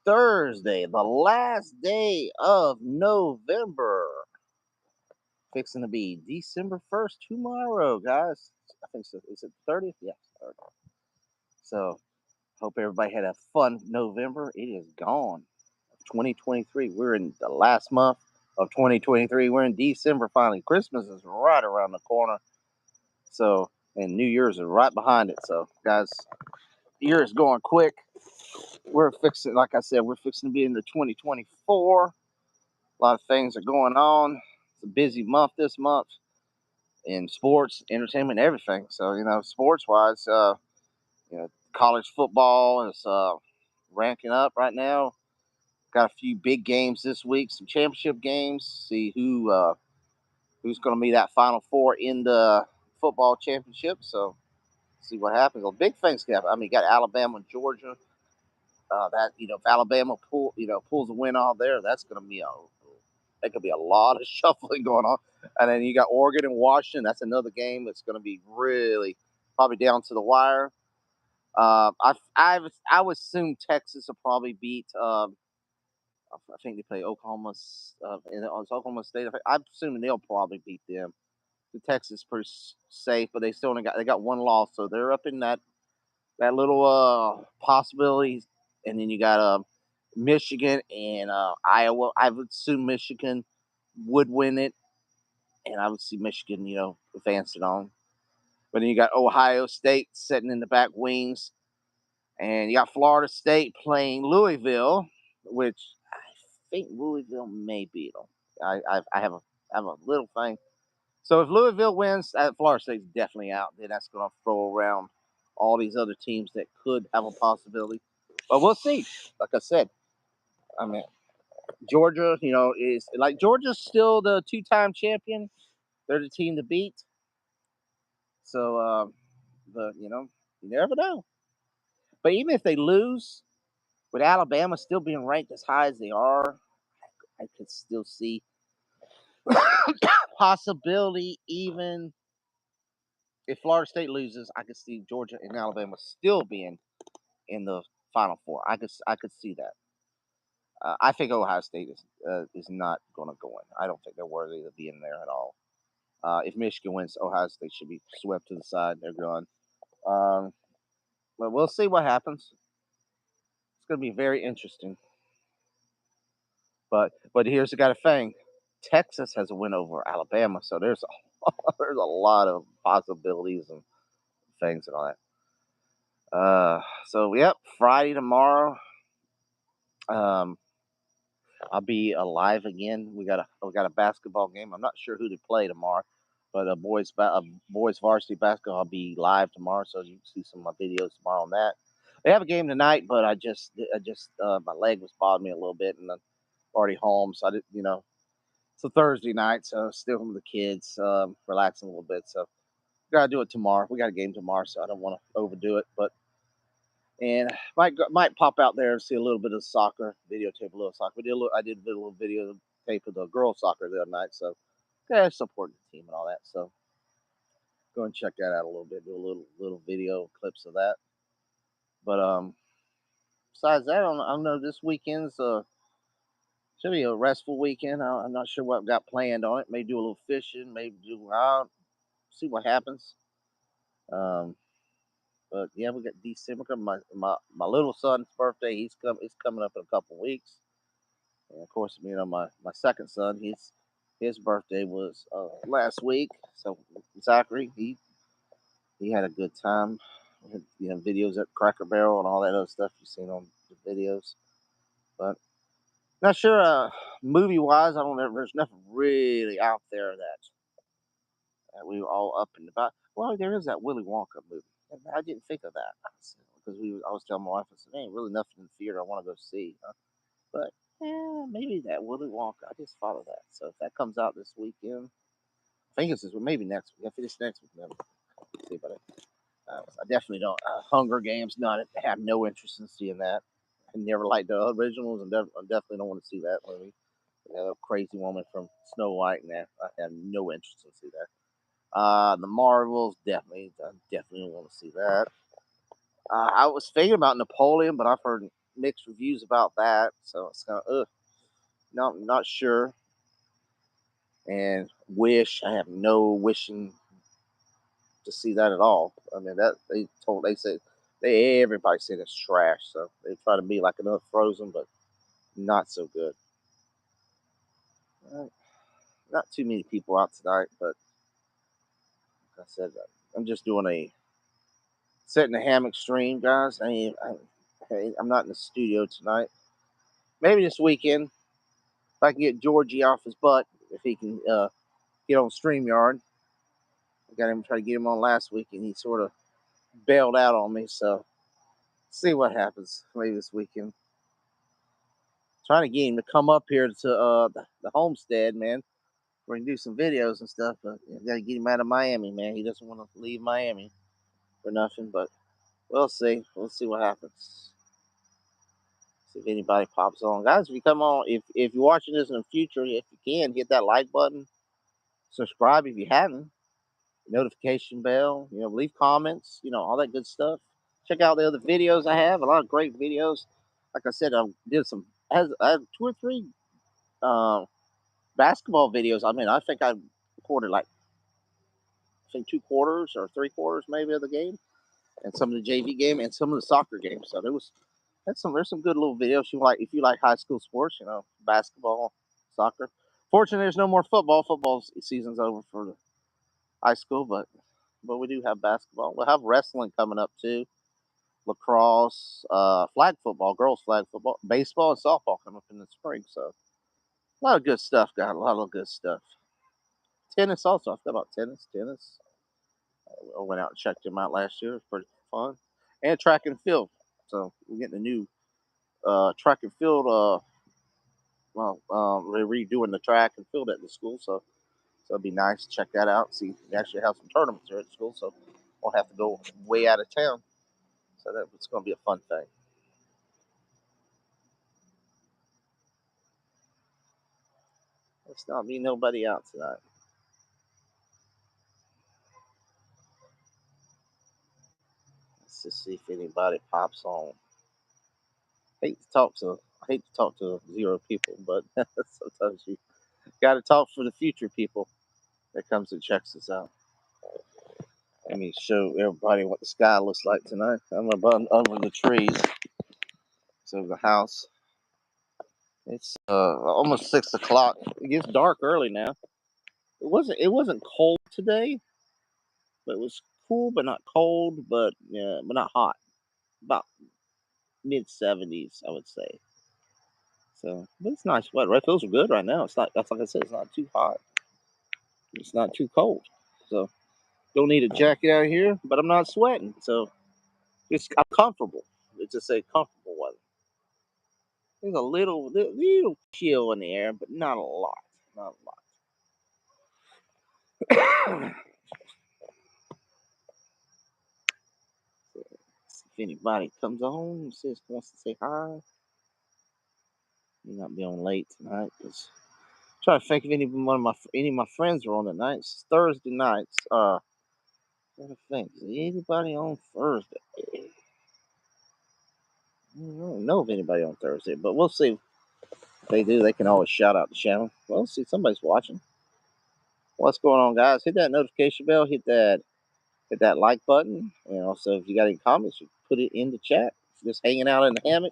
Thursday, the last day of November. Fixing to be December 1st tomorrow, guys. I think so. Is it 30th? Yes, 30th. So, hope everybody had a fun November. It is gone. 2023. We're in the last month of 2023. We're in December finally. Christmas is right around the corner. So, and New Year's is right behind it. So, guys, the year is going quick. We're fixing, like I said, we're fixing to be into 2024. A lot of things are going on. It's a busy month this month in sports, entertainment, everything. So, sports wise, college football is ranking up right now. Got a few big games this week, some championship games. See who's going to be that Final Four in the football championship. So, see what happens. Well, big things happen. I mean, got Alabama and Georgia. If Alabama pulls a win out there, that's going to be that could be a lot of shuffling going on. And then you got Oregon and Washington. That's another game that's going to be really probably down to the wire. I would assume Texas will probably beat. I think they play Oklahoma. It's Oklahoma State. I'm assuming they'll probably beat them. The Texas is pretty safe, but they got one loss, so they're up in that little possibilities. And then you got Michigan and Iowa. I would assume Michigan would win it, and I would see Michigan, advancing on. But then you got Ohio State sitting in the back wings, and you got Florida State playing Louisville, which I think Louisville may beat them. I have a little thing. So if Louisville wins, Florida State's definitely out. Then that's going to throw around all these other teams that could have a possibility. But we'll see. Like I said, I mean, Georgia, is like Georgia's still the two-time champion. They're the team to beat. So, you never know. But even if they lose, with Alabama still being ranked as high as they are, I could still see possibility. Even if Florida State loses, I could see Georgia and Alabama still being in the Final Four. I could see that. I think Ohio State is not going to go in. I don't think they're worthy of being there at all. If Michigan wins, Ohio State should be swept to the side. They're gone. Um, but we'll see what happens. It's going to be very interesting. But here's the kind of thing: Texas has a win over Alabama, so there's there's a lot of possibilities and things and all that. So yep, Friday tomorrow. Um, I'll be alive again. We got a basketball game. I'm not sure who to play tomorrow, but boys varsity basketball. I'll be live tomorrow, so you can see some of my videos tomorrow on that. They have a game tonight, but I just my leg was bothering me a little bit, and I'm already home, so I didn't. It's a Thursday night, so still home with the kids, relaxing a little bit. So gotta do it tomorrow. We got a game tomorrow, so I don't want to overdo it, but. And might pop out there and see a little bit of soccer, videotape a little soccer. I did a little video tape of the girls soccer the other night, so yeah, support the team and all that. So go and check that out a little bit. Do a little video clips of that. But besides that, I don't know. This weekend's should be a restful weekend. I'm not sure what I've got planned on it. Maybe do a little fishing. Maybe see what happens. Um, But yeah, we got December. My little son's birthday. It's coming up in a couple weeks. And of course, my second son. His birthday was last week. So Zachary, he had a good time. Videos at Cracker Barrel and all that other stuff you've seen on the videos. But not sure. Movie wise, I don't know. There's nothing really out there that we were all up and about. Well, there is that Willy Wonka movie. I didn't think of that because I was telling my wife, I said, "There ain't really nothing in the theater I want to go see." But maybe that Willy Wonka. I just thought of that. So if that comes out this weekend, I think it's this maybe next week. I finish next week. Then see, but I definitely don't. Hunger Games, not have no interest in seeing that. I never liked the originals, and I definitely don't want to see that movie. A crazy woman from Snow White, and that I have no interest in see that. The Marvels, I definitely want to see that. I was thinking about Napoleon, but I've heard mixed reviews about that. So it's kind of no, not sure. And Wish, I have no wishing to see that at all. I mean, that they said everybody said it's trash. So they try to be like another Frozen, but not so good. Not too many people out tonight, but like I said, I'm just doing a sit in the hammock stream, guys. I'm not in the studio tonight. Maybe this weekend, if I can get Georgie off his butt, if he can get on StreamYard. I got him try to get him on last week, and he sort of bailed out on me. So see what happens maybe this weekend. Trying to get him to come up here to the homestead, man. We can do some videos and stuff, but got to get him out of Miami, man. He doesn't want to leave Miami for nothing, but we'll see. We'll see what happens. See if anybody pops on. Guys, if you come on, if you're watching this in the future, if you can, hit that like button. Subscribe if you haven't. Notification bell. Leave comments. All that good stuff. Check out the other videos I have. A lot of great videos. Like I said, I did some. I have 2 or 3 basketball videos. I mean, I think I recorded like 2 quarters or 3 quarters maybe of the game, and some of the JV game, and some of the soccer games. So there's some good little videos if you like high school sports, basketball, soccer. Fortunately, there's no more football. Football season's over for the high school, but we do have basketball. We'll have wrestling coming up too, lacrosse, flag football, girls flag football, baseball, and softball coming up in the spring. So a lot of good stuff, guys. A lot of good stuff. Tennis also. I forgot about tennis. I went out and checked them out last year. It was pretty fun. And track and field. So we're getting a new track and field. They're redoing the track and field at the school. So it'd be nice to check that out. See, they actually have some tournaments here at the school. So won't have to go way out of town. So it's going to be a fun thing. Let's not be nobody out tonight. Let's just see if anybody pops on. I hate to talk to 0 people, but sometimes you got to talk for the future people that comes and checks us out. Let me show everybody what the sky looks like tonight. I'm above over the trees. So the house. It's almost 6 o'clock. It gets dark early now. It wasn't cold today, but it was cool, but not cold, but not hot. About mid 70s, I would say. So, but it's nice weather. It feels good right now. It's not. That's like I said. It's not too hot. It's not too cold. So don't need a jacket out here, but I'm not sweating. So I'm comfortable. Let's just say comfortable weather. There's a little chill in the air, but not a lot. Not a lot. If anybody comes on, wants to say hi, may not be on late tonight. Cause I'm trying to think if any of my friends are on tonight. It's Thursday nights. Trying to think, is anybody on Thursday? I don't know if anybody on Thursday, but we'll see. If they do, they can always shout out the channel. Well, let's see, somebody's watching. What's going on, guys? Hit that notification bell. Hit that like button. And also, if you got any comments, you put it in the chat. Just hanging out in the hammock.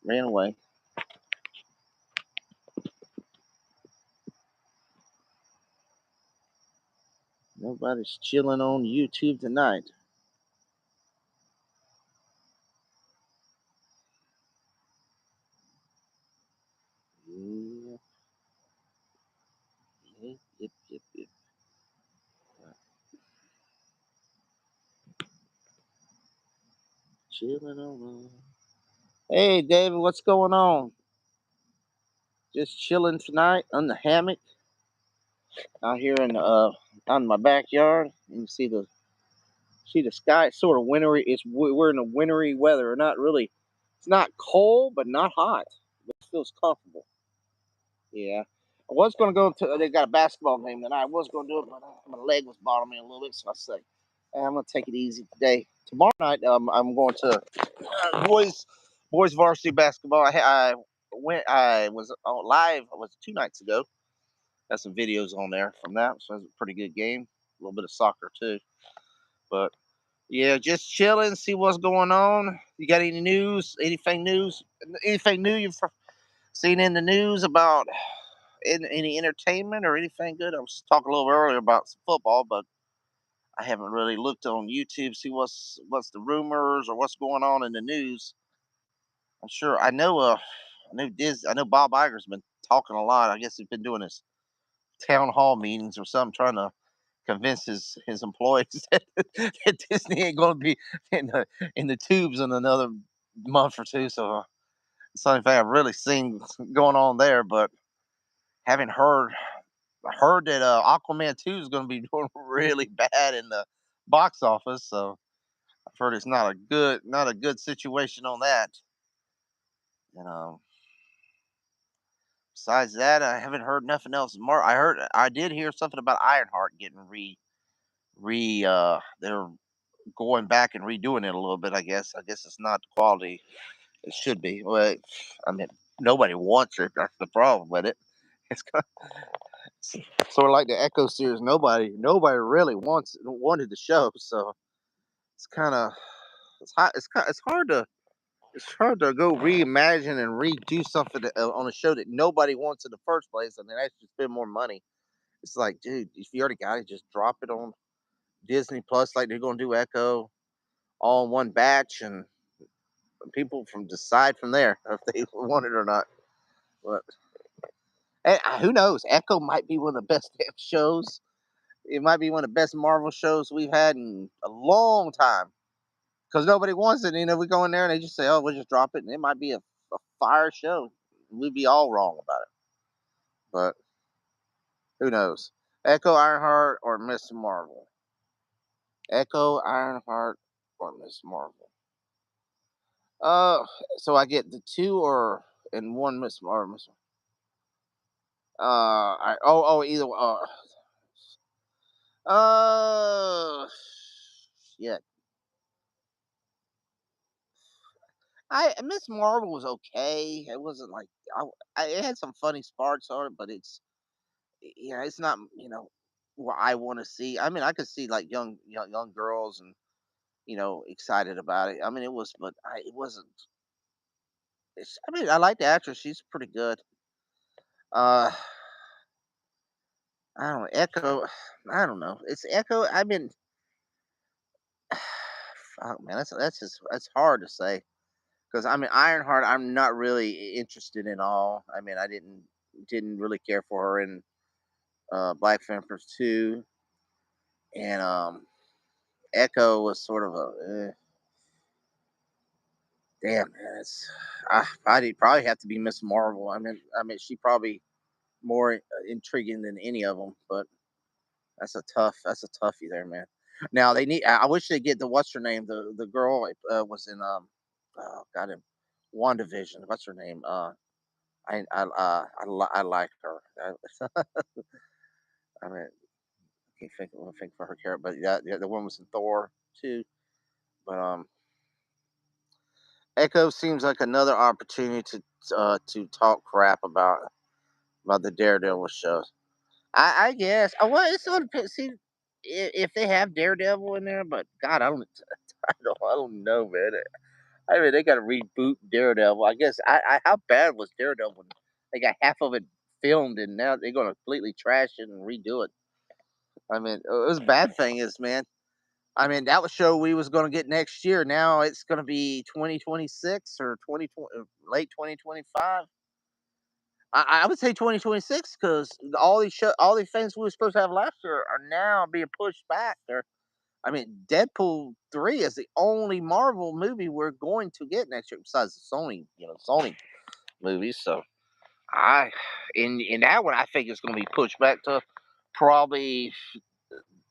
Ran away. Nobody's chilling on YouTube tonight. Yeah. Yep. Chilling on. Hey, David, what's going on? Just chilling tonight on the hammock out here out in my backyard. You can see the sky. It's sort of wintry. We're in a wintry weather. Not really. It's not cold, but not hot. But it feels comfortable. Yeah. I was going to go to. They got a basketball game tonight. I was going to do it, but my leg was bothering me a little bit, so I said, I'm going to take it easy today. tomorrow night, I'm going to boys varsity basketball. I was on live. It was 2 nights ago. Got some videos on there from that, so it was a pretty good game. A little bit of soccer too, but yeah, just chilling, see what's going on. You got any news? Anything new you've seen in the news about any entertainment or anything good? I was talking a little earlier about some football, but I haven't really looked on YouTube see what's the rumors or what's going on in the news. I'm sure I know Bob Iger's been talking a lot. I guess he's been doing his town hall meetings or something, trying to convince his employees that Disney ain't going to be in the tubes in another month or two. So it's the only thing I've really seen going on there, but haven't heard that Aquaman 2 is going to be doing really bad in the box office. So I've heard it's not a good situation on that. And besides that, I haven't heard nothing else. I did hear something about Ironheart getting they're going back and redoing it a little bit. I guess it's not the quality it should be. But I mean, nobody wants it. That's the problem with it. It's sort of like the Echo series. Nobody really wanted the show. So it's kind of it's hard to go reimagine and redo something on a show that nobody wants in the first place, and then actually spend more money. It's like, dude, if you already got it, just drop it on Disney Plus, like they're gonna do Echo, all in one batch, and people from decide from there if they want it or not. But who knows? Echo might be one of the best damn shows. It might be one of the best Marvel shows we've had in a long time. Because nobody wants it. You know, we go in there and they just say, "Oh, we'll just drop it," and it might be a fire show. We'd be all wrong about it. But who knows? Echo Ironheart or Miss Marvel? Echo Ironheart or Miss Marvel? Uh, so I get the two or and one Miss Marvel. Either. Uh, yeah. I Miss Marvel was okay. It wasn't like it had some funny parts on it, but it's not what I want to see. I mean, I could see like young girls and excited about it. I mean, it wasn't. I mean, I like the actress; she's pretty good. Uh, I don't know, Echo. I don't know. It's Echo. I mean, fuck, man, that's hard to say because I mean, Ironheart. I'm not really interested in all. I mean, I didn't really care for her in Black Panther 2, and Echo was sort of damn man. I'd probably have to be Miss Marvel. She probably more intriguing than any of them, but that's a toughie there, man. Now they need. I wish they get the what's her name, the girl was in oh god, in WandaVision. What's her name? I like her. I mean, I can't think for her character, but yeah, the one was in Thor too. But Echo seems like another opportunity to talk crap about the Daredevil shows. I guess. Well, it's on. See, if they have Daredevil in there, but God, I don't know, man. I mean, they got to reboot Daredevil. I guess. How bad was Daredevil? When they got half of it filmed, and now they're going to completely trash it and redo it. I mean, it was bad thing is, man. I mean, that was show we was going to get next year. Now it's going to be 2026 or 2020, late 2025. I would say 2026 because all these things we were supposed to have last year are now being pushed back. I mean, Deadpool 3 is the only Marvel movie we're going to get next year besides the Sony movies. So I in that one, I think it's going to be pushed back to probably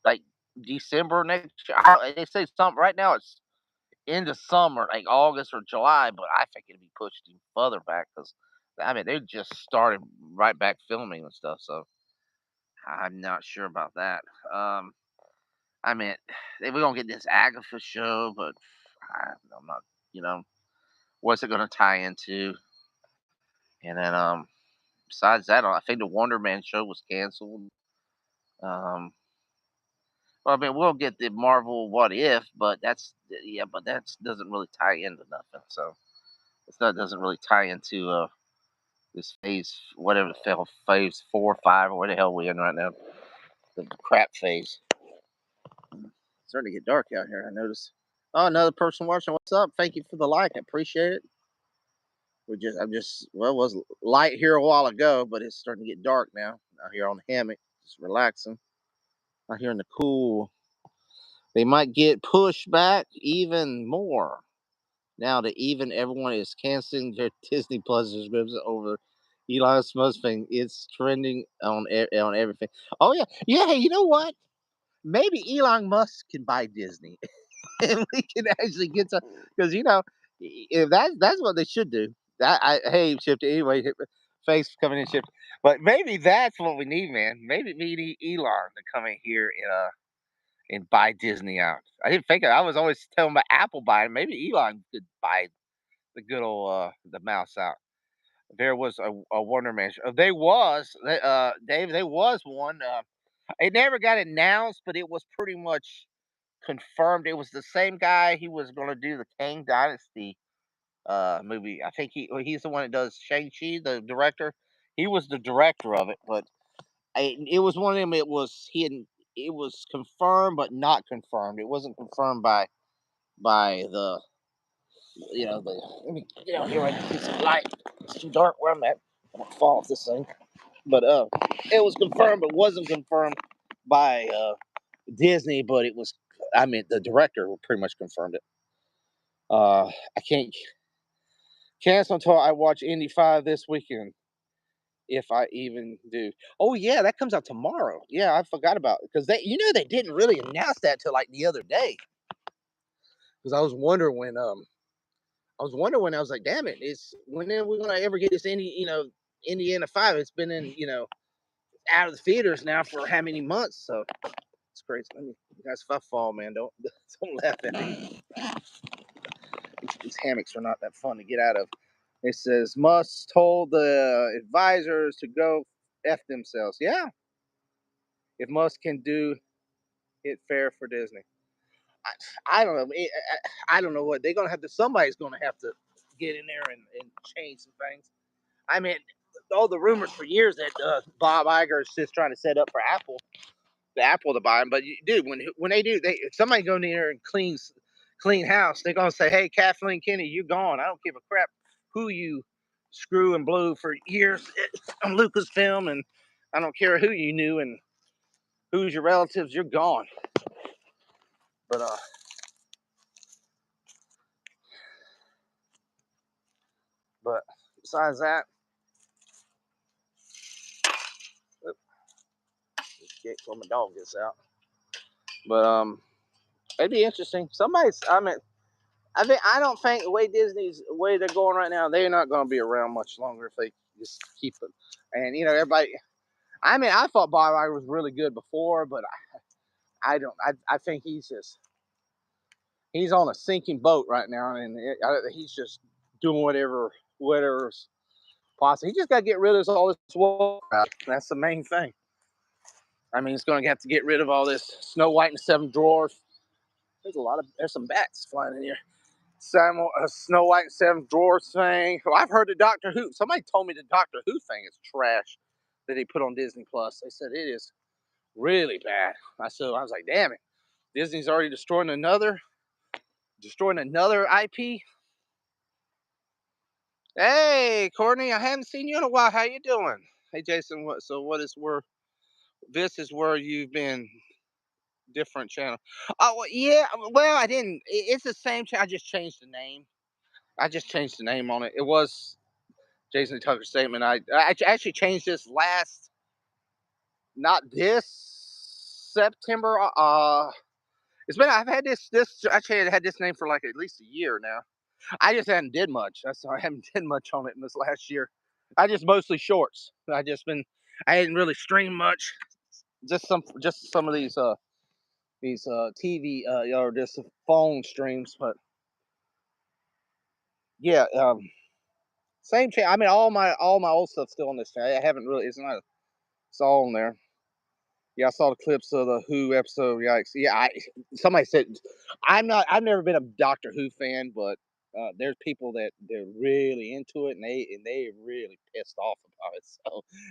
like December next year. They say something right now. It's into summer, like August or July, but I think it'll be pushed even further back because I mean they just started right back filming and stuff. So I'm not sure about that. Um, I mean, we're gonna get this Agatha show, but I'm not. You know, what's it gonna tie into? And then besides that, I think the Wonder Man show was canceled. Um, well, I mean, we'll get the Marvel What If, but that doesn't really tie into nothing. So doesn't really tie into this phase, whatever the hell, phase 4 or 5, or where the hell we in right now, the crap phase. It's starting to get dark out here. I noticed. Oh, another person watching. What's up? Thank you for the like. I appreciate it. Well, it was light here a while ago, but it's starting to get dark now. Out here on the hammock, just relaxing. Out here in the cool. They might get pushed back even more now that even everyone is canceling their Disney Plus subscriptions over Elon Musk thing. It's trending on everything. Oh yeah, yeah. Hey, you know what? Maybe Elon Musk can buy Disney, and we can actually get to, because if that's what they should do. Hey, Shifty. Anyway, thanks for coming in, Shifty. But maybe that's what we need, man. Maybe we need Elon to come in here and buy Disney out. I didn't think I was always telling about Apple buying. Maybe Elon could buy the good old the mouse out. There was a Wonder Man show. Dave. There was one. It never got announced, but it was pretty much confirmed. It was the same guy. He was going to do the Kang Dynasty movie. I think he's the one that does Shang-Chi, the director. He was the director of it, but it was one of them. It was confirmed, but not confirmed. It wasn't confirmed by the let me get out here where I can see some light. It's too dark where I'm at. I'm gonna fall off this thing. But it was confirmed, but wasn't confirmed by Disney. But it was. I mean, the director pretty much confirmed it. I can't cancel until I watch Indy 5 this weekend, if I even do. Oh yeah, that comes out tomorrow. Yeah, I forgot about it because they didn't really announce that till like the other day. Because I was wondering when I was like, damn it, it's when are we gonna ever get this Indiana 5? It's been in out of the theaters now for how many months? So it's crazy. Guys, if I fall, man, don't laugh at me. These hammocks are not that fun to get out of. It says Musk told the advisors to go f themselves. Yeah, if Musk can do it fair for Disney, I don't know. I don't know what they're gonna have to. Somebody's gonna have to get in there and change some things. I mean, all the rumors for years that Bob Iger is just trying to set up for Apple to buy them. But dude, when they do, if somebody go in there and clean house, they're gonna say, "Hey, Kathleen Kennedy, you gone. I don't give a crap who you screw and blew for years on Lucasfilm, and I don't care who you knew and who's your relatives. You're gone." But but besides that, get when my dog gets out. But it'd be interesting. I mean, I don't think the way they're going right now, they're not going to be around much longer if they just keep it. And everybody. I mean, I thought Bob Iger was really good before, but I don't. I think he's on a sinking boat right now, and he's just doing whatever's possible. He just got to get rid of all this water. That's the main thing. I mean, he's going to have to get rid of all this Snow White and Seven Dwarfs. There's some bats flying in here. Snow White and Seven Dwarfs thing. Well, I've heard the Doctor Who. Somebody told me the Doctor Who thing is trash that they put on Disney Plus. They said it is really bad. I was like, damn it. Disney's already destroying another IP. Hey, Courtney, I haven't seen you in a while. How you doing? Hey, Jason. This is where you've been different channel. Oh well, yeah. Well, I didn't. It's the same channel. I just changed the name. I just changed the name on it. It was Jason Tucker Statement. I actually changed this not this September. I've had this actually I had this name for like at least a year now. I just hadn't did much. I haven't did much on it in this last year. I just mostly shorts. I didn't really stream much. Just some of these these TV or just phone streams. But yeah, same channel. I mean, all my old stuff's still on this channel. I haven't really. It's not. It's all on there. Yeah, I saw the clips of the Who episode. Yikes! Yeah, somebody said I'm not. I've never been a Doctor Who fan, but there's people that they're really into it, and they really pissed off about it.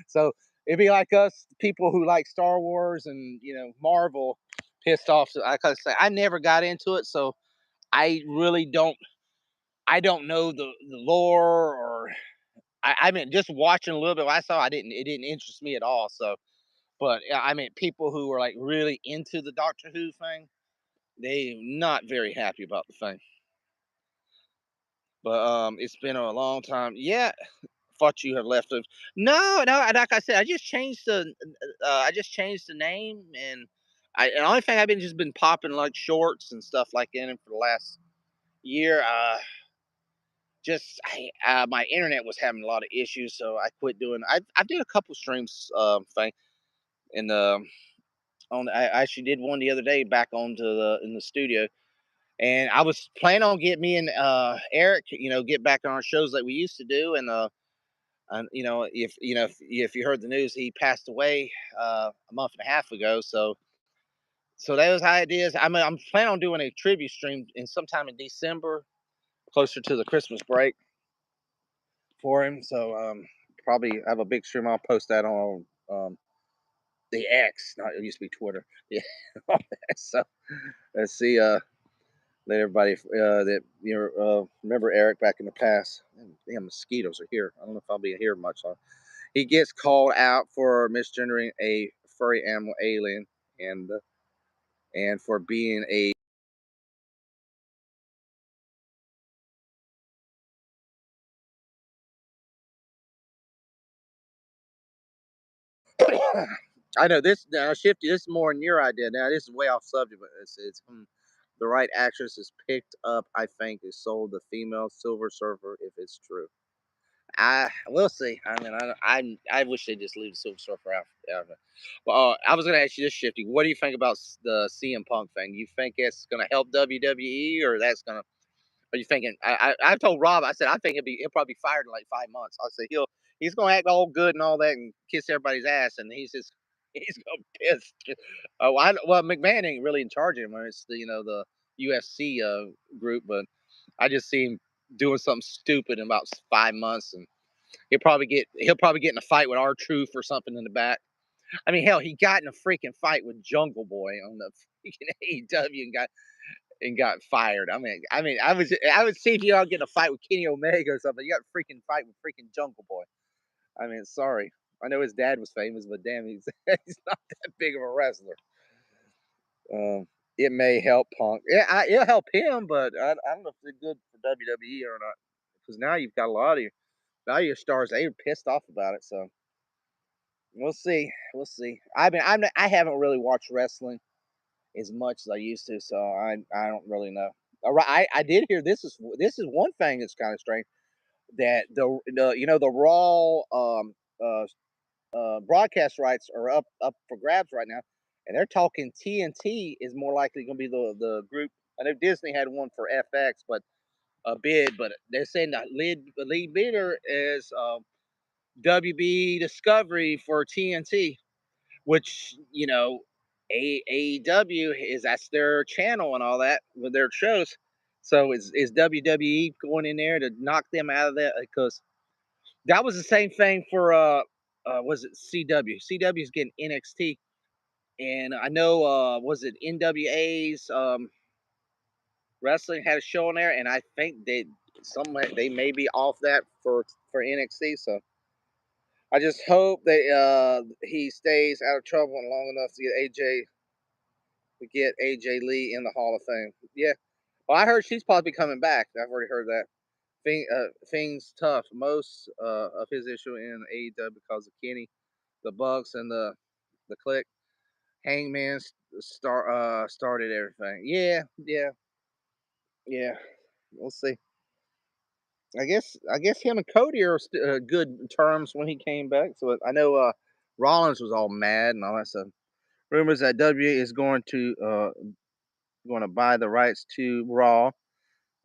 So it'd be like us people who like Star Wars and Marvel pissed off. So I gotta say I never got into it, so I really don't. I don't know the lore, or I mean just watching a little bit. I saw I didn't. It didn't interest me at all. So but yeah, I mean, people who are like really into the Doctor Who thing, they not very happy about the thing. But it's been a long time. Yeah, thought you had left of. No, no. Like I said, I just changed the name, and and the only thing I've been just been popping like shorts and stuff like in it for the last year. My internet was having a lot of issues, so I quit doing. I did a couple streams thing in the on. I actually did one the other day back onto the in the studio. And I was planning on getting me and Eric, get back on our shows like we used to do. And if you heard the news, he passed away a month and a half ago. So those ideas. I mean, I'm planning on doing a tribute stream in sometime in December, closer to the Christmas break for him. So probably have a big stream. I'll post that on the X. Not it used to be Twitter. Yeah. So let's see. Let everybody that remember Eric back in the past. Damn, mosquitoes are here. I don't know if I'll be here much longer. He gets called out for misgendering a furry animal alien, and for being a. I know this now, Shifty. This is more than your idea. Now this is way off subject, but the right actress is picked up. I think is sold the female Silver Surfer if it's true. I we'll see. I mean, I wish they just leave the Silver Surfer out of it. But I was going to ask you this, Shifty. What do you think about the CM Punk thing? You think it's going to help WWE, or that's going to? Are you thinking? I told Rob. I said I think he'll probably be fired in like 5 months. I said he's going to act all good and all that and kiss everybody's ass, and he's going to piss. Well, McMahon ain't really in charge of him. It's the UFC group, but I just see him doing something stupid in about 5 months, and he'll probably get in a fight with R-Truth or something in the back. I mean, hell, he got in a freaking fight with Jungle Boy on the freaking AEW and got fired. I mean, I would see if you all get in a fight with Kenny Omega or something. You got a freaking fight with freaking Jungle Boy. I mean, sorry. I know his dad was famous, but damn, he's he's not that big of a wrestler. It may help Punk. Yeah, it'll help him, but I don't know if it's good for WWE or not. Because now you've got a lot of your stars. They are pissed off about it. So we'll see. We'll see. I mean, I haven't really watched wrestling as much as I used to, so I don't really know. All right, I did hear this is one thing that's kind of strange that the Raw broadcast rights are up for grabs right now, and they're talking TNT is more likely going to be the group. I know Disney had one for FX, but a bid, but they're saying the lead bidder is WB Discovery for TNT, which AEW is that's their channel and all that with their shows. So is WWE going in there to knock them out of that? Because that was the same thing for was it CW? CW is getting NXT, and I know was it NWA's wrestling had a show on there, and I think they may be off that for NXT. So I just hope that he stays out of trouble long enough to get AJ Lee in the Hall of Fame. Yeah. Well, I heard she's probably coming back. I've already heard that. Things tough. Most of his issue in AEW because of Kenny, the Bucks, and the Click. Hangman started everything. Yeah, yeah, yeah. We'll see. I guess him and Cody are good terms when he came back. So I know Rollins was all mad and all that stuff. rumors that WWE is going to buy the rights to Raw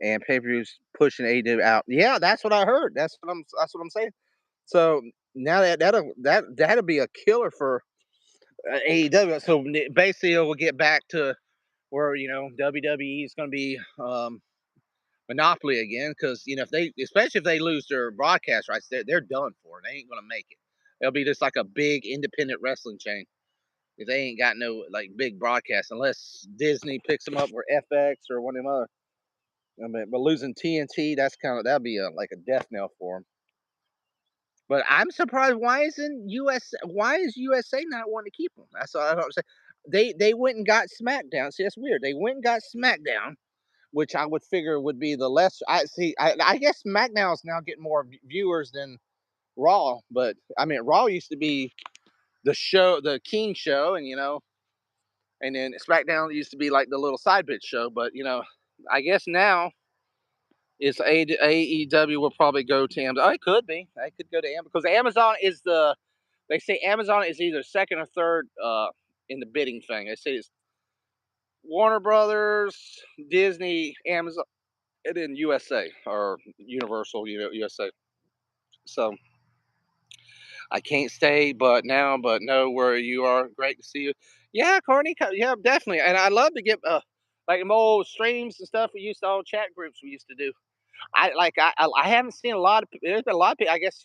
and pay-per-views pushing AEW out. Yeah, that's what I heard. That's what I'm saying. So now that'll be a killer for AEW. So basically, it will get back to where WWE is going to be monopoly again, because if they, especially if they lose their broadcast rights, they're done for. They ain't going to make it. They'll be just like a big independent wrestling chain. If they ain't got no like big broadcast, unless Disney picks them up or FX or one of them other. I mean, but losing TNT, that'd be like a death knell for them. But I'm surprised. Why is USA not wanting to keep them? That's what I don't say. They went and got SmackDown. See, that's weird. They went and got SmackDown, which I would figure would be the less. I see. I guess SmackDown is now getting more viewers than Raw. But I mean, Raw used to be the show, the King show, and then SmackDown used to be like the little side bitch show. But I guess now it's AEW will probably go to Amazon. Oh, it could be. It could go to Amazon because Amazon is the. They say Amazon is either second or third in the bidding thing. They say it's Warner Brothers, Disney, Amazon, and then USA or Universal, USA. So I can't stay, but know where you are. Great to see you. Yeah, Courtney. Yeah, definitely. And I love to get like them old streams and stuff. We used to all chat groups we used to do. I haven't seen a lot of. There's been a lot of people. I guess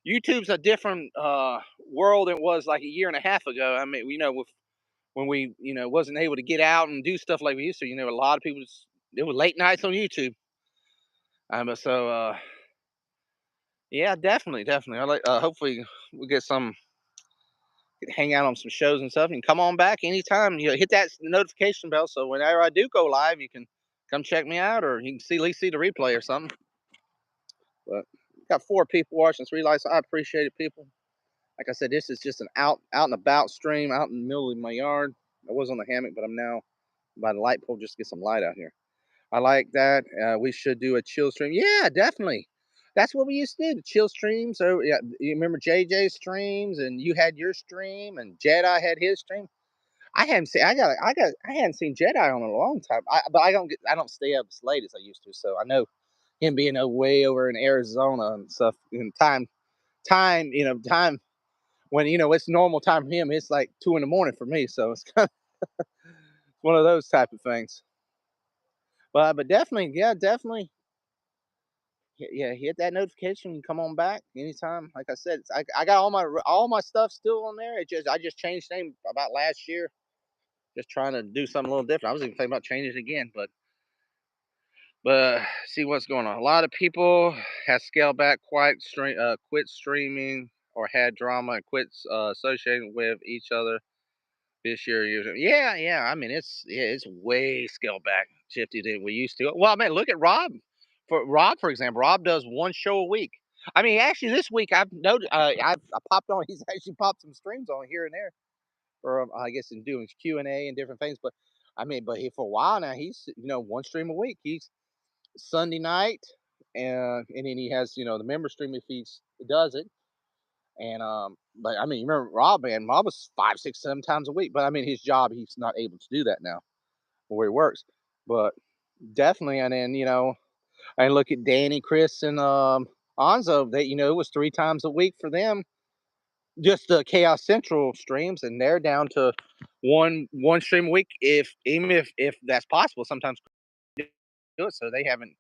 YouTube's a different world than it was like a year and a half ago. I mean, when we wasn't able to get out and do stuff like we used to. A lot of people. There were late nights on YouTube. So yeah, definitely. I like. Hopefully, we get some hang out on some shows and stuff, and come on back anytime. Hit that notification bell so whenever I do go live, you can come check me out, or you can at least see the replay or something. But got 4 people watching, 3 likes. I appreciate it, people. Like I said, this is just an out and about stream out in the middle of my yard. I was on the hammock, but I'm now by the light pole just to get some light out here. I like that. We should do a chill stream. Yeah, definitely. That's what we used to do, the chill stream. So yeah, you remember JJ's streams, and you had your stream, and Jedi had his stream. I hadn't seen. I hadn't seen Jedi on in a long time. But I don't stay up as late as I used to. So I know him being way over in Arizona and stuff. And time when it's normal time for him. It's like 2 in the morning for me. So it's kind of one of those type of things. But definitely, yeah, definitely. Yeah, hit that notification and come on back anytime. Like I said, I got all my stuff still on there. I just changed name about last year, just trying to do something a little different. I was even thinking about changing it again, but see what's going on. A lot of people have scaled back, quit streaming, or had drama and quit associating with each other this year. Yeah, yeah. I mean, it's way scaled back, shifty than we used to. Well, I mean, look at Rob. For example, Rob does 1 show a week. I mean, actually, this week I've noticed. I popped on. He's actually popped some streams on here and there, or I guess in doing Q&A and different things. But I mean, for a while now, he's 1 stream a week. He's Sunday night, and then he has the member stream if he does it. And but I mean, you remember Rob, man? Rob was 5, 6, 7 times a week. But I mean, his job, he's not able to do that now where he works. But definitely, and then I look at Danny, Chris, and Anzo. They it was 3 times a week for them, just the Chaos Central streams, and they're down to one stream a week. If that's possible, sometimes do it. So they haven't.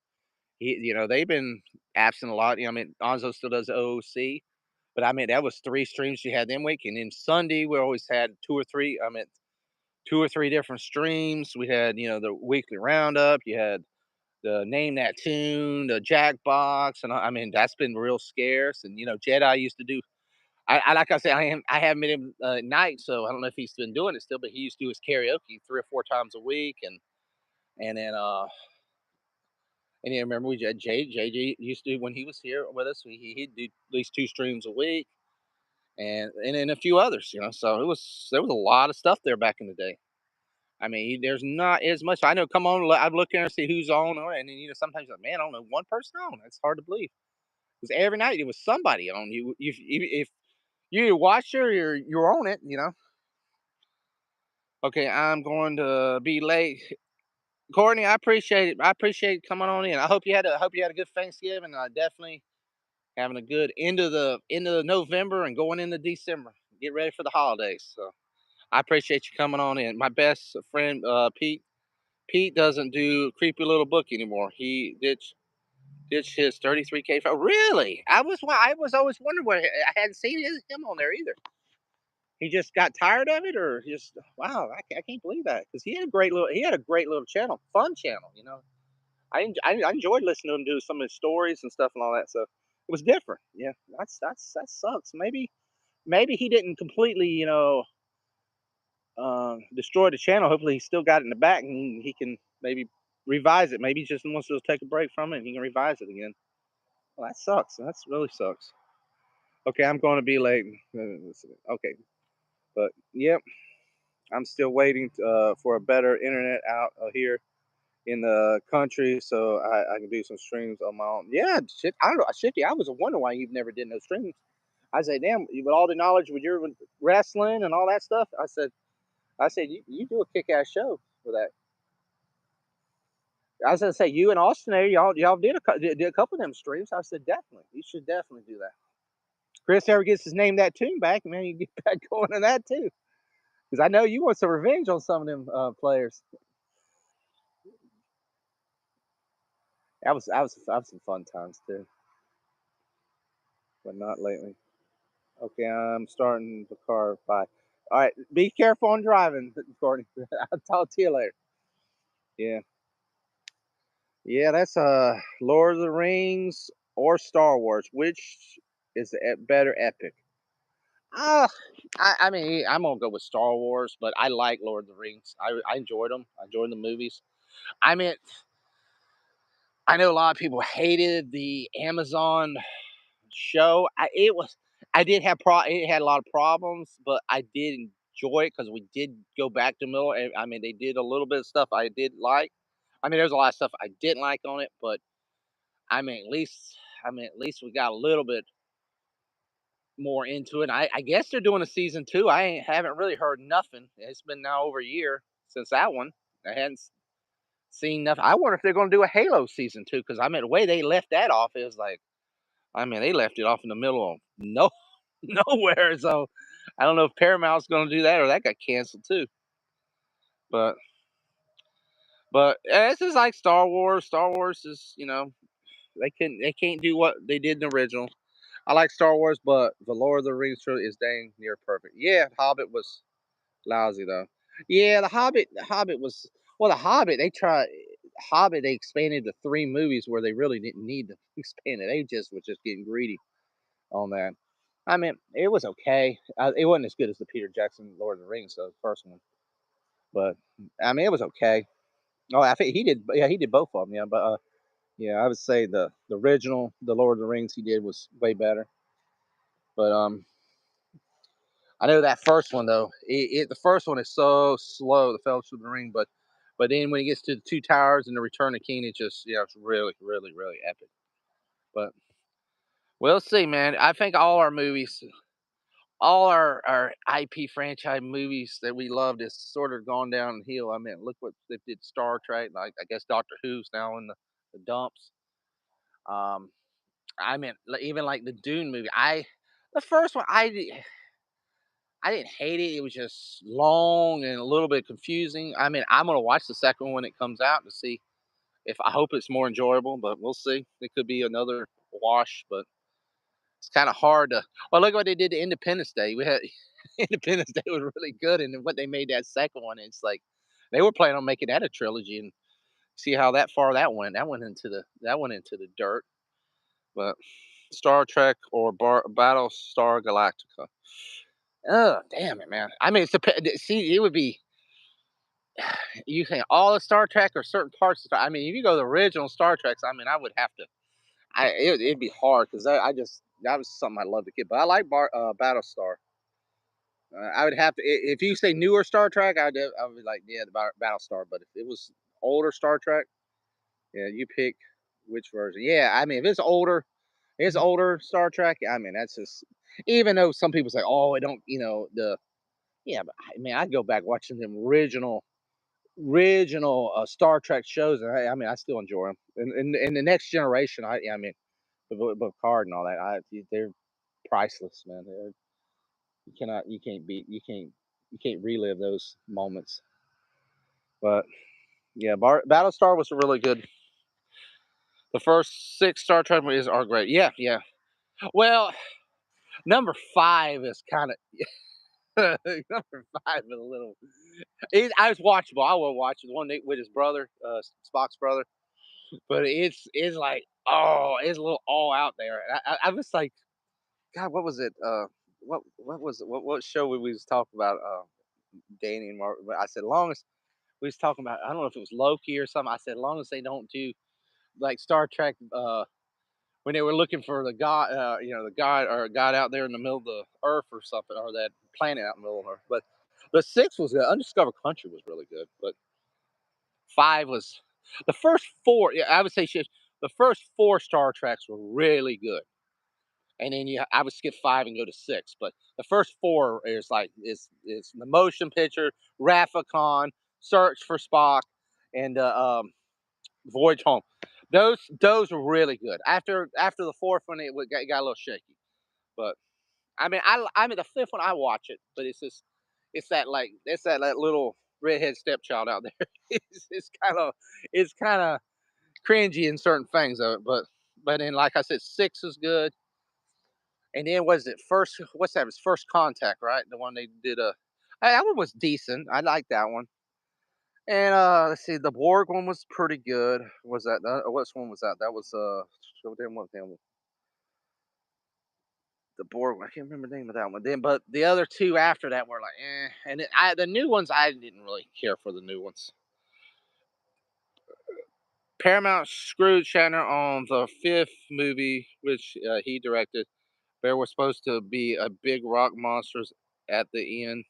They've been absent a lot. I mean, Anzo still does OOC. But I mean, that was 3 streams you had them week, and then Sunday we always had 2 or 3. I mean, 2 or 3 different streams. We had the weekly roundup. You had the name that tune, the Jackbox, and I mean that's been real scarce. And Jedi used to do. I like I said, I haven't met him at night, so I don't know if he's been doing it still. But he used to do his karaoke 3 or 4 times a week, and then and then remember we had JJ used to when he was here with us. He'd do at least 2 streams a week and then a few others. So there was a lot of stuff there back in the day. I mean, there's not as much. I know. Come on, I'd look there and see who's on, and then sometimes you're like, man, I don't know one person on. It's hard to believe because every night there was somebody on. If you watch it or you're on it. Okay, I'm going to be late. Courtney, I appreciate it. I appreciate coming on in. I hope you had a good Thanksgiving. Definitely having a good end of the November and going into December. Get ready for the holidays. So I appreciate you coming on in. My best friend Pete. Pete doesn't do creepy little book anymore. He ditched his 33K. Really? I was always wondering where I hadn't seen him on there either. He just got tired of it, or just wow, I can't believe that because he had a great little channel, fun channel. You know, I enjoyed listening to him do some of his stories and stuff and all that. So it was different. Yeah, that sucks. Maybe he didn't completely destroy the channel. Hopefully he still got it in the back and he can maybe revise it. Maybe he just wants to take a break from it and he can revise it again. Well, that sucks. That's really sucks. Okay, I'm going to be late. Okay, but yep, I'm still waiting for a better internet out here in the country so I can do some streams on my own. Yeah, shit, I don't know, Shifty. I was wondering why you've never did no streams. I say, damn, with all the knowledge with your wrestling and all that stuff, I said, you do a kick-ass show for that. I was gonna say you and Austin there, y'all did a couple of them streams. I said definitely, you should definitely do that. Chris ever gets his name that tune back, man, you get back going on that too. Because I know you want some revenge on some of them players. That was some fun times too, but not lately. Okay, I'm starting the car. Bye. All right, be careful on driving, Courtney. I'll talk to you later. Yeah, yeah, that's Lord of the Rings or Star Wars. Which is the better epic? Uh, I mean, I'm gonna go with Star Wars, but I like Lord of the Rings. I enjoyed them. I enjoyed the movies. I mean, I know a lot of people hated the Amazon show. I did have it had a lot of problems, but I did enjoy it because we did go back to middle. I mean, they did a little bit of stuff I did like. I mean, there's a lot of stuff I didn't like on it, but I mean, at least we got a little bit more into it. I guess they're doing a season two. Haven't really heard nothing. It's been now over a year since that one. I hadn't seen nothing. I wonder if they're going to do a Halo season two because I mean, the way they left that off is like, I mean, they left it off in the middle of nowhere. So I don't know if Paramount's going to do that or that got canceled too. But this is like Star Wars. Star Wars is they can't do what they did in the original. I like Star Wars, but the Lord of the Rings trilogy is dang near perfect. Yeah, Hobbit was lousy though. Yeah, the Hobbit was well. The Hobbit they expanded to three movies where they really didn't need to expand it. They just was just getting greedy on that. I mean, it was okay. It wasn't as good as the Peter Jackson Lord of the Rings, the first one, but I mean, it was okay. Oh, I think he did. Yeah, he did both of them. Yeah, but yeah, I would say the original, the Lord of the Rings, he did was way better. But I know that first one though. The first one is so slow, the Fellowship of the Ring, but then when he gets to the Two Towers and the Return of King, it's really, really, really epic. But we'll see, man. I think all our IP franchise movies that we loved is sort of gone downhill. I mean, look what they did Star Trek. Like I guess Doctor Who's now in the dumps. Um, I mean, even like the Dune movie. The first one I didn't hate it. It was just long and a little bit confusing. I mean, I'm gonna watch the second one when it comes out to see if I hope it's more enjoyable, but we'll see. It could be another wash, but it's kind of hard to. Well, look what they did to Independence Day. We had Independence Day was really good, and then what they made that second one, it's like they were planning on making that a trilogy, and see how that far that went. That went into the dirt. But Star Trek or Battlestar Galactica. Oh, damn it, man. I mean, see, it would be you can all the Star Trek or certain parts. I mean, if you go to the original Star Treks, I mean, I would have to. It'd be hard because I just that was something I loved to get. But I like Battlestar. I would have to if you say newer Star Trek, I would be like yeah, the Battlestar. But if it was older Star Trek, yeah, you pick which version. Yeah, I mean, if it's older Star Trek. I mean, that's just even though some people say, oh, it don't, Yeah, but I mean, I go back watching them original Star Trek shows, and I mean, I still enjoy them. And the next generation, I mean, with Picard and all that, they're priceless, man. You can't relive those moments. But yeah, Battlestar was a really good. The first six Star Trek movies are great. Yeah, yeah. Well, number five is kind of number five is a little. I was watchable. I will watch it. The one with his brother, Spock's brother. But it's like, oh, it's a little all out there. And I was like, God, what was it? What was it? What show we was talking about? Danny and Mark. I said, long as we was talking about, I don't know if it was Loki or something. I said, long as they don't do like Star Trek. When they were looking for the god, the god out there in the middle of the earth or something, or that planet out in the middle of the earth. But the six was good. Undiscovered Country was really good, but five was the first four. Yeah, I would say the first four Star Treks were really good, and then I would skip five and go to six. But the first four is the motion picture, Rathacon, Search for Spock, and Voyage Home. Those were really good. After the fourth one, it got a little shaky. But I mean the fifth one I watch it, but it's that little redhead stepchild out there. It's kind of cringy in certain things of it, but then like I said, six is good. And then was it first? What's that? It was First Contact, right? The one they did that one was decent. I like that one. And let's see, the Borg one was pretty good. Was that what one was that? That was what damn the Borg. I can't remember the name of that one. Then, but the other two after that were like, And the new ones, I didn't really care for the new ones. Paramount screwed Shatner on the fifth movie, which he directed. There was supposed to be a big rock monsters at the end,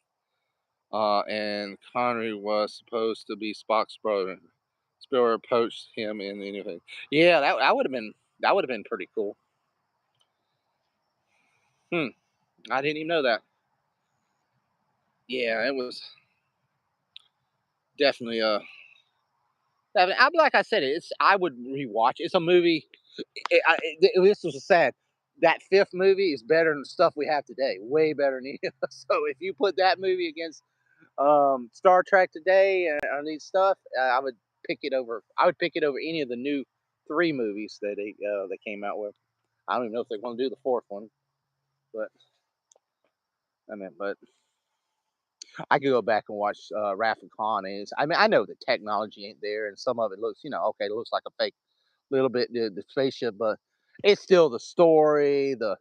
and Connery was supposed to be Spock's brother. Spielberg poached him in anything. Yeah, that would have been pretty cool. I didn't even know that. Yeah, it was definitely I mean, like I said, I would rewatch. It's a movie. This was sad. That fifth movie is better than the stuff we have today. Way better than any of us. So if you put that movie against Star Trek today and these stuff, I would pick it over. I would pick it over any of the new three movies that they came out with. I don't even know if they're going to do the fourth one, but but I could go back and watch Wrath of Khan. I mean, I know the technology ain't there, and some of it looks, okay, it looks like a fake little bit the spaceship, but it's still the story, the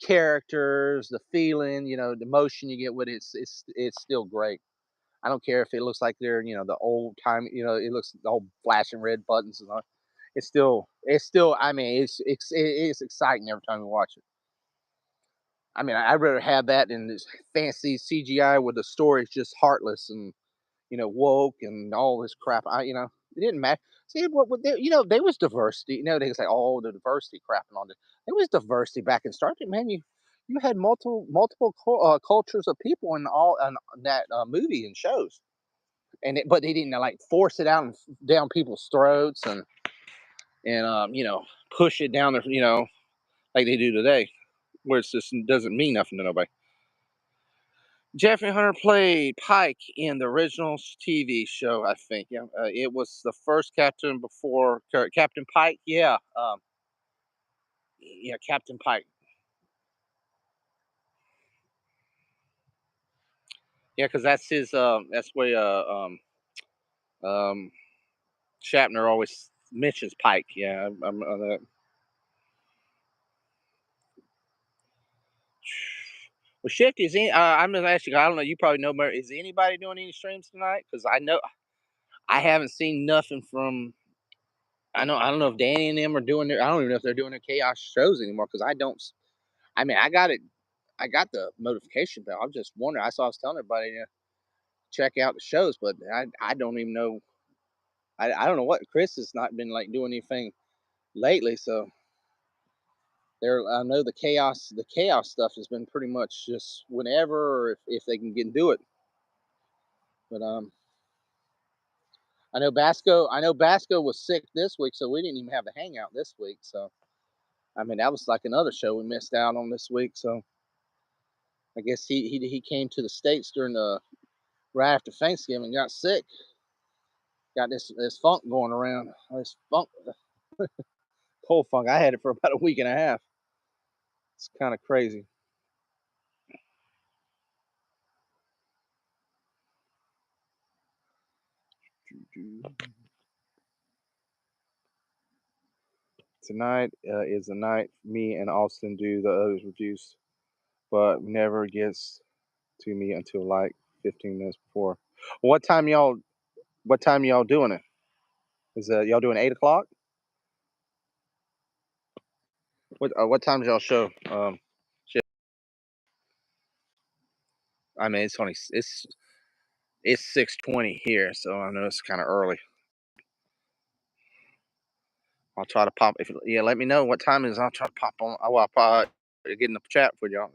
characters, the feeling, the emotion you get with it. It's still great. I don't care if it looks like they're the old time, it looks the old flashing red buttons and all. It's still. I mean, it's exciting every time we watch it. I mean, I'd rather have that than this fancy CGI where the story's just heartless and woke and all this crap. It didn't matter. See what they, there was diversity. They say, oh, the diversity crapping on it. There was diversity back in Star Trek, man. You had multiple cultures of people in all in that movie and shows, but they didn't like force it out and down people's throats and push it down there, like they do today, where it just doesn't mean nothing to nobody. Jeffrey Hunter played Pike in the original TV show, I think. Yeah, it was the first captain before Captain Pike. Yeah, yeah, Captain Pike. Yeah, because that's his. That's where um, Shatner always mentions Pike. Yeah, well, Shift is in. I'm gonna ask you. I don't know. You probably know more. Is anybody doing any streams tonight? Because I know I haven't seen nothing from. I don't know if Danny and them are doing their. I don't even know if they're doing their chaos shows anymore. Because I don't. I mean, I got it. I got the notification bell. I'm just wondering. I was telling everybody to check out the shows, but I don't even know. I don't know what Chris has not been like doing anything lately. So there, I know the chaos stuff has been pretty much just whenever, or if they can get and do it. But I know Basco was sick this week, so we didn't even have a hangout this week. So I mean, that was like another show we missed out on this week. So I guess he came to the States during the right after Thanksgiving, got sick, got this funk going around. This funk, cold funk. I had it for about a week and a half. It's kind of crazy. Tonight is the night me and Austin do the others reviews, but never gets to me until like 15 minutes before. What time y'all? What time y'all doing it? Is y'all doing 8 o'clock? What time does y'all show? Shit. I mean, it's 6:20 here, so I know it's kind of early. I'll try to pop. If yeah, let me know what time it is. I'll try to pop on. I'll probably get in the chat for y'all.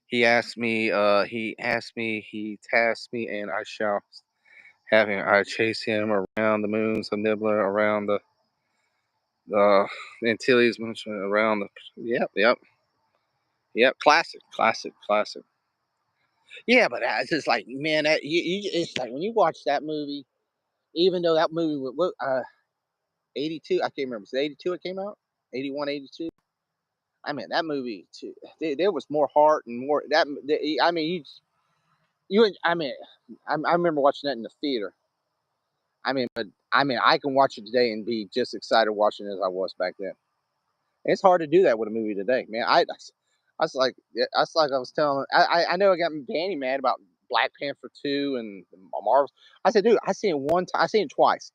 He asked me. He asked me. He tasked me, and I shall have him. I chase him around the moons of Nibbler, around the Antilles, around the. Yep, yep, yep. Classic, classic, classic. Yeah, but it's just like, man, it's like when you watch that movie, even though that movie was 82, I can't remember. Was it 82 it came out? 81, 82. I mean, that movie too. There was more heart and more that. I mean, I mean, I remember watching that in the theater. I mean, but I mean, I can watch it today and be just excited watching it as I was back then. It's hard to do that with a movie today, man. I was like, I was telling. I know I got Danny mad about Black Panther 2 and Marvel. I said, dude, I seen it one time. I seen it twice.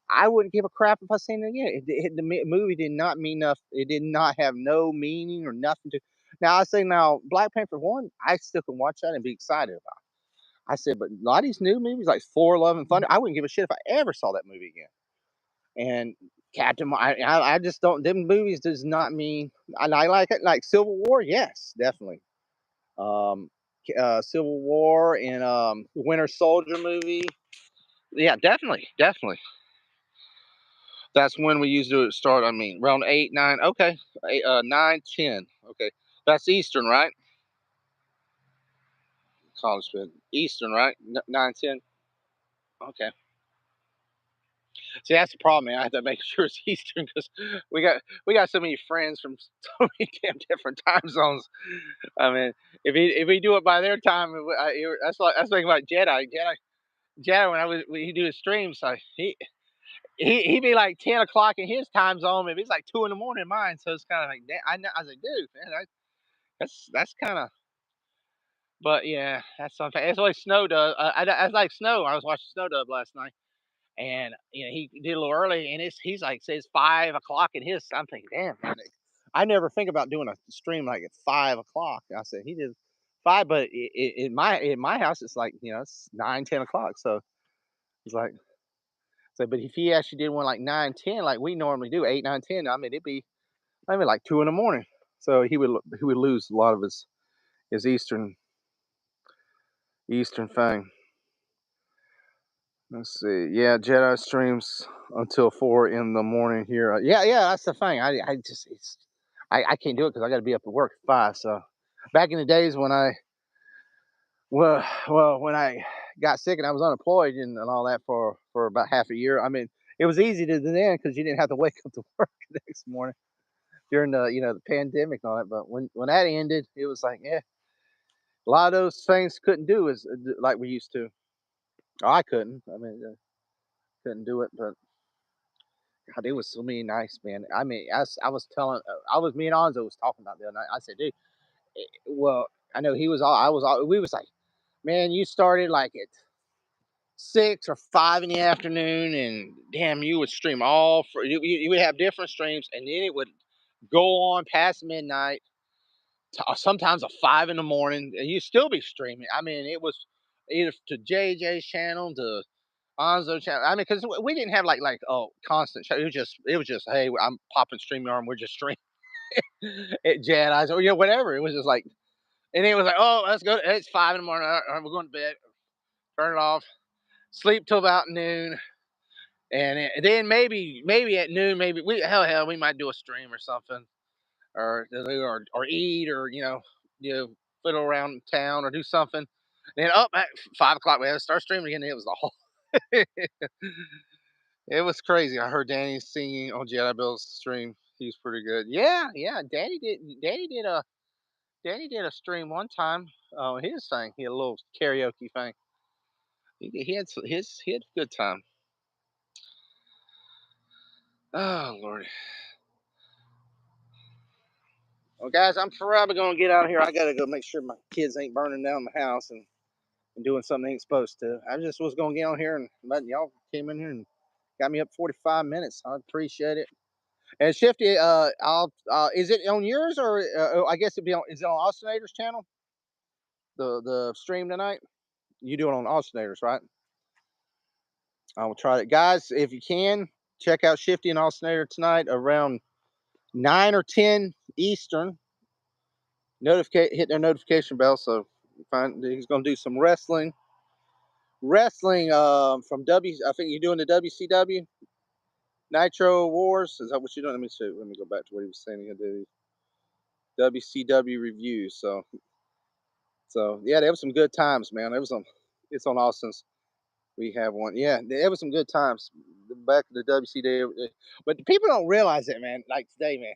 I wouldn't give a crap if I seen it again. The movie did not mean enough. It did not have no meaning or nothing to. Now I say now Black Panther 1, I still can watch that and be excited about. I said, but a lot of these new movies like Thor: Love and Thunder, I wouldn't give a shit if I ever saw that movie again. And I just don't. Them movies does not mean. And I like it. Like Civil War, yes, definitely. Um, Civil War and Winter Soldier movie, yeah, definitely, definitely. That's when we used to start. I mean, around 8, 9. Okay, 9, 10. Okay, that's Eastern, right? College bid Eastern, right? 9, 10. Okay. See, that's the problem, man. I have to make sure it's Eastern because we got so many friends from so many damn different time zones. I mean, if we do it by their time, that's like about Jedi. When he do his streams, so he'd be like 10 o'clock in his time zone. Maybe it's like 2 in the morning in mine. So it's kind of like I know. I was like, dude, man, that's kind of. But yeah, that's something. It's like Snow Dub. I like Snow. I was watching Snow Dub last night, and he did a little early, and he's like says 5 o'clock in his. I'm thinking, damn, man, I never think about doing a stream like at 5 o'clock. I said he did five, but in my house it's like it's 9, 10 o'clock. So he's like, so but if he actually did one like 9, 10, like we normally do 8, 9, 10, I mean it'd be maybe like 2 in the morning. So he would lose a lot of his Eastern thing. Let's see. Yeah, Jedi streams until 4 in the morning here. Yeah, yeah, that's the thing. I just I can't do it because I got to be up at work at 5. So back in the days when when I got sick and I was unemployed and all that for about half a year. I mean, it was easy to do then because you didn't have to wake up to work the next morning during the pandemic and all that. But when that ended, it was like a lot of those things couldn't do as like we used to. Oh, I couldn't. I mean, couldn't do it, but God, it was so many nights, man. I mean, I was telling, me and Anzo was talking about the other night. I said, dude, well, I know he was all, I was all, we was like, man, you started like at 6 or 5 in the afternoon, and damn, you would stream all for you would have different streams, and then it would go on past midnight, sometimes a 5 in the morning, and you still be streaming. I mean, it was either to JJ's channel to Onzo channel. I mean, because we didn't have like constant show. It was just hey, I'm popping StreamYard and we're just streaming at Jedi's or whatever. It was just like, and it was like, oh, let's go. It's 5 in the morning. All right, we're going to bed. turn it off, sleep till about noon, and then maybe at noon, maybe hell we might do a stream or something, or eat, or fiddle around town or do something. Then up at 5 o'clock we had to start streaming again. It was the whole it was crazy. I heard Danny singing on Jedi Bill's stream. He's pretty good. Yeah, yeah. Danny did a stream one time. His thing. He had a little karaoke thing. He had a good time. Oh Lord. Well, guys, I'm probably gonna get out of here. I gotta go make sure my kids ain't burning down the house and doing something they ain't supposed to. I just was gonna get on here and letting y'all came in here and got me up 45 minutes. I appreciate it. And Shifty, I'll is it on yours, or I guess is it on Alternator's channel? The stream tonight. You do it on Alternators, right? I will try it, guys. If you can, check out Shifty and Alternator tonight around 9 or 10 Eastern. Hit their notification bell. So he's gonna do some wrestling from I think you're doing the WCW Nitro Wars. Is that what you're doing? Let me see. Let me go back to what he was saying. He did WCW reviews. So yeah, there was some good times, man. There was some. It's on Austin's. We have one. Yeah, there was some good times back in the WCW. But people don't realize it, man. Like today, man.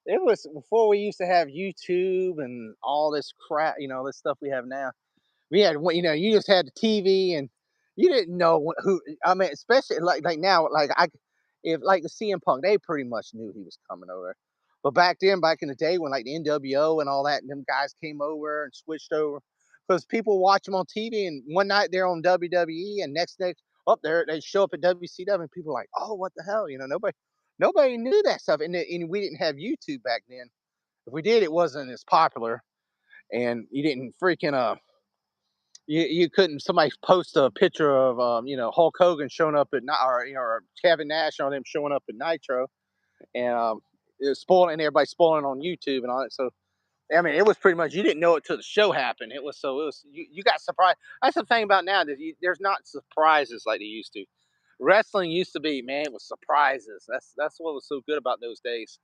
It was before we used to have YouTube and all this crap. This stuff we have now. We had, you just had the TV, and you didn't know who. I mean, especially like now, if like the CM Punk, they pretty much knew he was coming over. But back then, back in the day, when like the NWO and all that, and them guys came over and switched over, because people watch them on TV, and one night they're on WWE, and next up there they show up at WCW, and people are like, oh, what the hell? Nobody knew that stuff, and we didn't have YouTube back then. If we did, it wasn't as popular, and you didn't freaking you couldn't somebody post a picture of Hulk Hogan showing up at or Kevin Nash or them showing up at Nitro, and it was spoiling, and everybody spoiling on YouTube and all that. So I mean, it was pretty much, you didn't know it till the show happened. You got surprised. That's the thing about now, that there's not surprises like they used to. Wrestling used to be, man, it was surprises. That's what was so good about those days.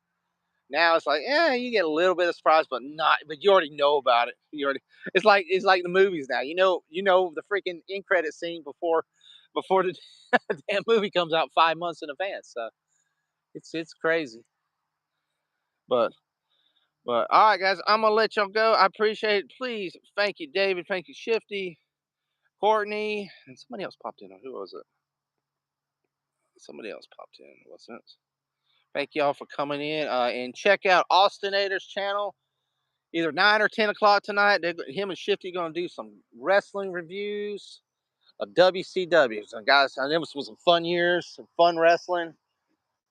Now it's like, yeah, you get a little bit of surprise, but you already know about it. It's like the movies now. The freaking end credit scene before the damn movie comes out 5 months in advance. So it's crazy. But all right, guys, I'm gonna let y'all go. I appreciate it. Please, thank you, David. Thank you, Shifty, Courtney, and somebody else popped in. Who was it? Somebody else popped in. What's that? Thank y'all for coming in, and check out Austinator's channel. Either 9 or 10 o'clock tonight. Him and Shifty going to do some wrestling reviews of WCW. So guys, I know this was some fun years, some fun wrestling.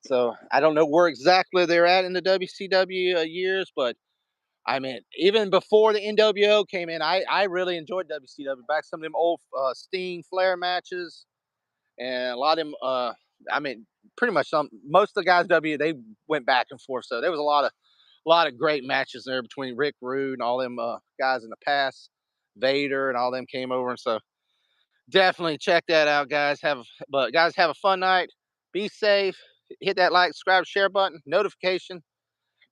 So I don't know where exactly they're at in the WCW years, but I mean, even before the NWO came in, I really enjoyed WCW. Back some of them old Sting Flair matches, and a lot of them. I mean, pretty much most of the guys they went back and forth. So there was a lot of great matches there between Rick Rude and all them guys in the past. Vader and all them came over, and so definitely check that out, guys. Guys, have a fun night. Be safe. Hit that like, subscribe, share button, notification,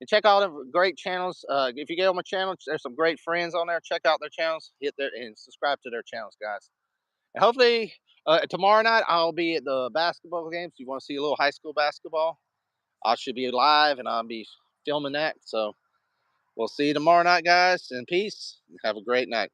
and check out the great channels. If you get on my channel, there's some great friends on there. Check out their channels. Hit there and subscribe to their channels, guys. And hopefully tomorrow night I'll be at the basketball games. If you want to see a little high school basketball, I should be live and I'll be filming that. So we'll see you tomorrow night, guys, and peace. Have a great night.